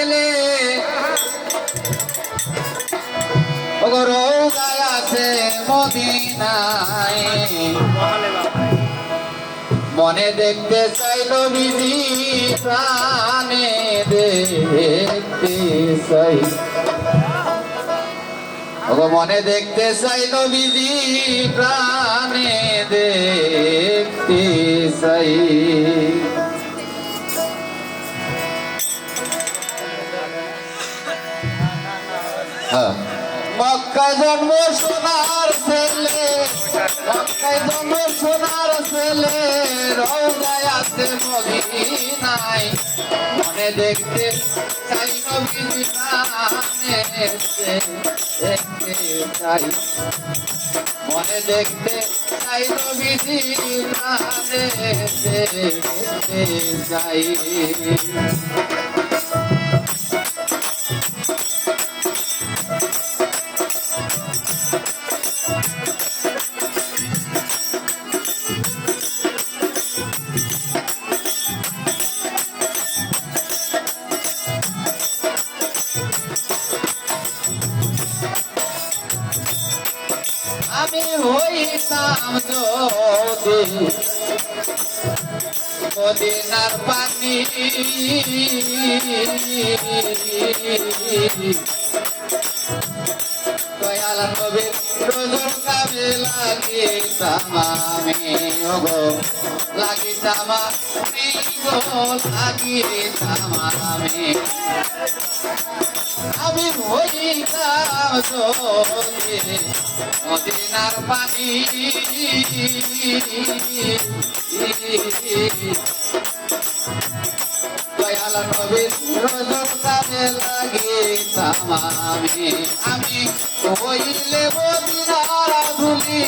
ছেলে রোজায় আছে মদিনায় মনে দেখতে চাই নবীজি প্রাণে দেখতে চাই মনে দেখতে চাই নবীজি প্রাণে দেখতে চাই মক্কায় জন্ম সোনার ছেলে মক্কায় জন্ম সোনার ছেলে রওজায় আছে মদিনায় মনে দেখতে চাই নবীজি প্রাণে দেখতে চাই মনে দেখতে চাই নবীজি প্রাণে দেখতে চাই আমি হইতাম যদি মদিনার পানি দয়াল নবীর রোজর কামে লাগিতাম আমি ওগো লাগিতাম আমি গো লাগিতাম আমি হইতাম যদি মদিনার পানি দয়াল নবীর রোজর কামে লাগিতাম আমি হইলে মদিনার ধুলি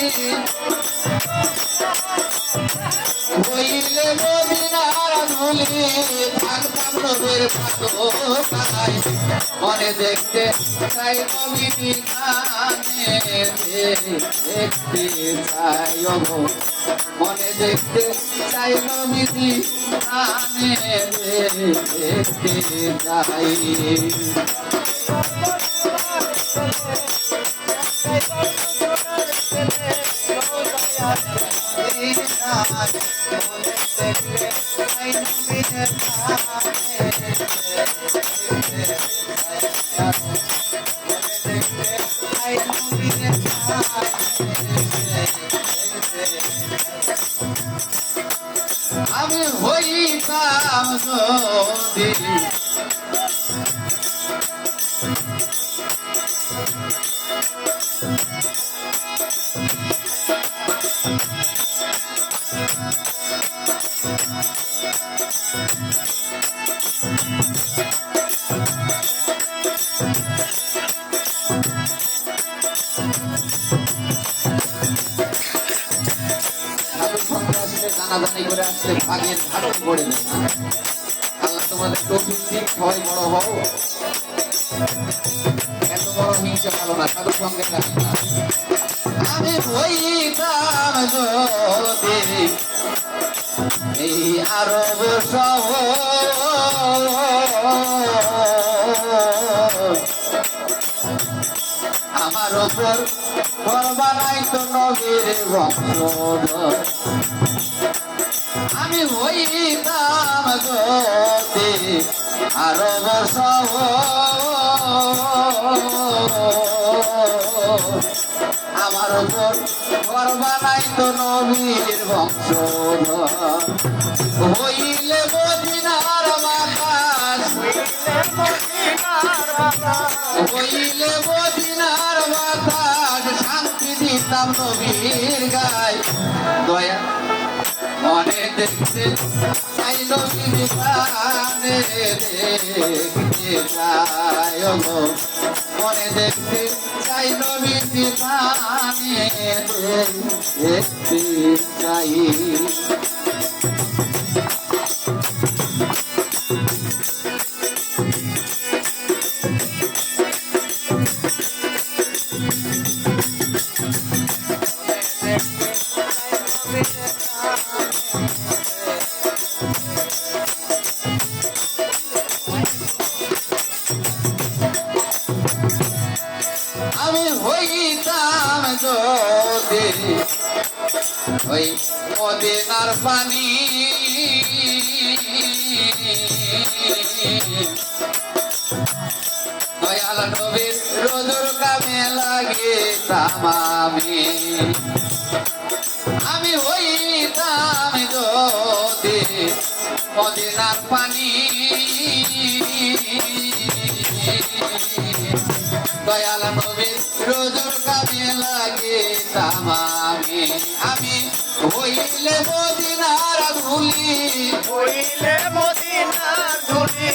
হইলে মদিনার ধুলি থাকতাম নবীর পাতোকায় মনে দেখতে চাই নবীজি প্রাণে দেখতে চাই মনে দেখতে চাই নবীজি প্রাণে দেখতে চাই আমি হইতাম যদি জানাজানি করে আসলে ভাগের ঘাটতি পড়ে যায় না আল্লাহ তোমাদের তৌফিক দিক সবাই বড় হও এত বড় হিংসা ভালো না কারোর সঙ্গে থাকি না আমি হইতাম যদি এই আরব শহর আমার ওপর ঘর বানাইতো নবীর বংশধর আমি হইতাম যদি আরব আমার ওপর ঘর বানাইতো নবীর বংশধর হইলে মদিনার বাতাস হইলে মদিনার বাতাস শান্তি দিতাম নবীর গায় দয়া মনে দেখতে চাই নবীর প্রাণে দেখতে চাই মনে দেখতে চাই নবীর প্রাণে দেখতে চাই ওই মদিনার পানি দয়াল নবীর রোজুর কামে লাগে তামামি আমি হইতাম যদি মদিনার পানি দয়াল নবীর রোজুর কামে লাগে তামামি আমি হইলে মদিনার ধুলি হইলে মদিনার ধুলি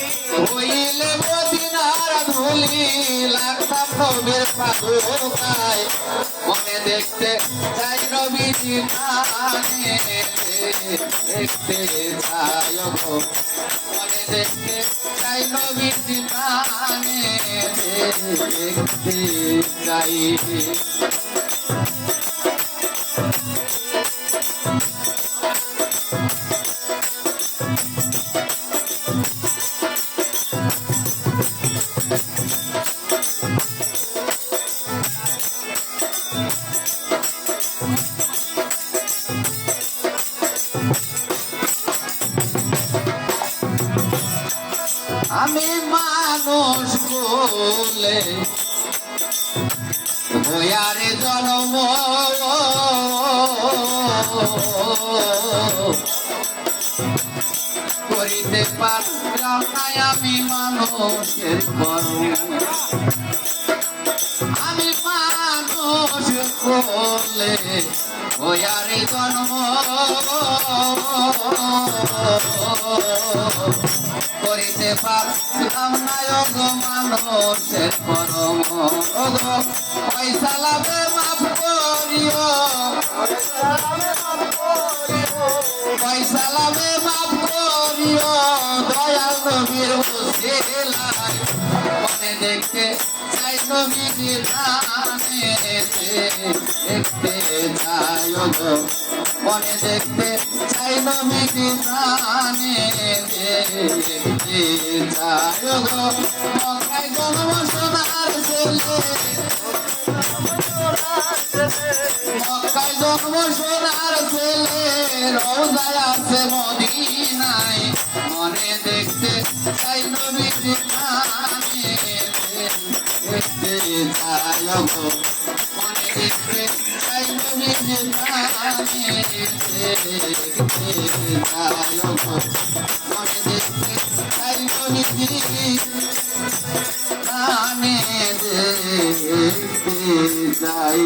হইলে মদিনার ধুলি লাগতাম নবীর পাদুকায় মনে দেখতে চাই নবীজি নানে দেখতে চাই গো মনে দেখতে চাই নবীজি নানে দেখতে চাই আমি মানুষ বলে ভয়ারে জন্ম করিতে পারলাম না আমি মানুষের কর্ম আমি মানুষ বলে ভয়ারে জন্ম করিতে পারলাম না গো মানুষের পরম পয়সা লাভে মাফ করিও পয়সা লাভে মাফ করিও দয়াল নবীর উসিলায় মনে দেখতে চাই নবীর নামে দেখতে চাই গো মনে দেখতে চাই নবীর নামে দেখতে চাই গো মক্কায় জন্ম সোনার ছেলে মক্কায় জন্ম সোনার ছেলে রওজায় আছে মদিনায় মনে দেখতে চাই নবীর নামে দেখতে চাই গো মনে দেখতে চাই নবীর নামে দেখতে চাই গো মনে দেখতে চাই নবীর নামে দেখতে চাই